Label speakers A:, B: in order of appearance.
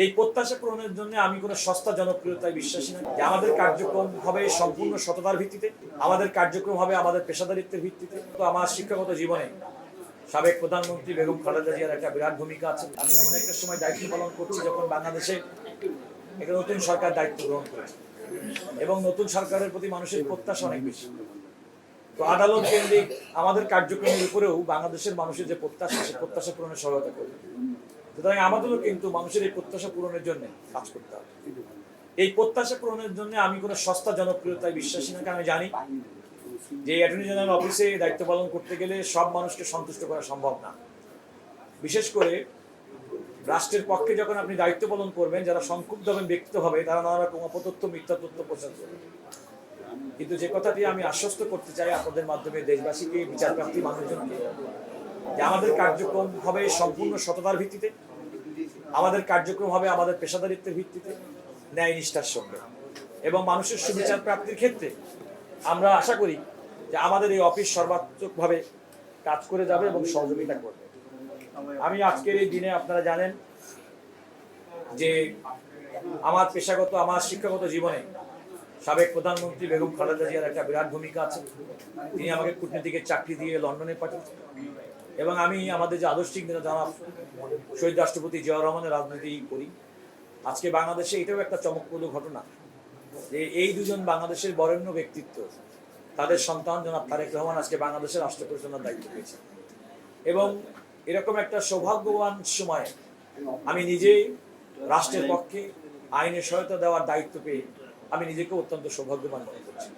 A: এই প্রত্যাশা পূরণের জন্য আমি কোনো সস্তা জনপ্রিয়তায় বিশ্বাসী না। যে আমাদের কার্যক্রম হবে সম্পূর্ণ সততার ভিত্তিতে, আমাদের কার্যক্রম হবে আমাদের পেশাদারিত্বের ভিত্তিতে। তো আমার শিক্ষাগত জীবনে সাবেক প্রধানমন্ত্রী বেগম খালেদা জিয়ার একটা বিরাট ভূমিকা আছে। আমি এমন একটা সময় দায়িত্ব পালন করছি যখন বাংলাদেশে একটা নতুন সরকার দায়িত্ব গ্রহণ করেছে এবং নতুন সরকারের প্রতি মানুষের প্রত্যাশা অনেক বেশি। তো আদালত কেন্দ্রিক আমাদের কার্যক্রমের উপরেও বাংলাদেশের মানুষের যে প্রত্যাশা, সে প্রত্যাশা পূরণে সহায়তা করবে। সুতরাং আমাদেরও কিন্তু মানুষের এই প্রত্যাশা পূরণের জন্য কাজ করতে হবে। এই প্রত্যাশা পূরণের জন্য আমি কোনো সস্তা জনপ্রিয়তায় বিশ্বাসী না, কারণ আমি জানি যে অ্যাটর্নি জেনারেল অফিসে দায়িত্ব পালন করতে গেলে সব মানুষকে সন্তুষ্ট করা সম্ভব না। বিশেষ করে রাষ্ট্রের পক্ষে যখন আপনি দায়িত্ব পালন করবেন, যারা সংক্ষুব্ধ হবেন ব্যক্তিগতভাবে, তারা নানা রকম অপতথ্য মিথ্যা তথ্য প্রচার করবে। কিন্তু যে কথাটি আমি আশ্বস্ত করতে চাই আপনাদের মাধ্যমে দেশবাসীকে, বিচারপ্রার্থী মানুষজনকে, যে আমাদের কার্যক্রম হবে সম্পূর্ণ সততার ভিত্তিতে, আমাদের কার্যক্রম হবে আমাদের পেশাদারিত্বের ভিত্তিতে, ন্যায় নিষ্ঠার সঙ্গে, এবং মানুষের সুবিচার প্রাপ্তির ক্ষেত্রে আমরা আশা করি যে আমাদের এই অফিস সর্বাত্মকভাবে কাজ করে যাবে এবং সহযোগিতা করবে। আমি আজকের এই দিনে, আপনারা জানেন যে আমার পেশাগত, আমার শিক্ষাগত জীবনে সাবেক প্রধানমন্ত্রী বেগম খালেদা জিয়ার একটা বিরাট ভূমিকা আছে। তিনি আমাকে কূটনীতিকের চাকরি দিয়ে লন্ডনে পাঠিয়েছেন এবং আমি আমাদের যে আদর্শিক নেতা জনাব শহীদ রাষ্ট্রপতি জিয়াউর রহমানের রাজনীতি করি। আজকে বাংলাদেশে এটাও একটা চমকপ্রদ ঘটনা যে এই দুজন বাংলাদেশের বরেণ্য ব্যক্তিত্ব, তাদের সন্তান জনাব তারেক রহমান আজকে বাংলাদেশের রাষ্ট্র পরিচালনার দায়িত্ব পেয়েছেন। এবং এরকম একটা সৌভাগ্যবান সময়ে আমি নিজেই রাষ্ট্রের পক্ষে আইনের সহায়তা দেওয়ার দায়িত্ব পেয়ে আমি নিজেকে অত্যন্ত সৌভাগ্যবান মনে করছি।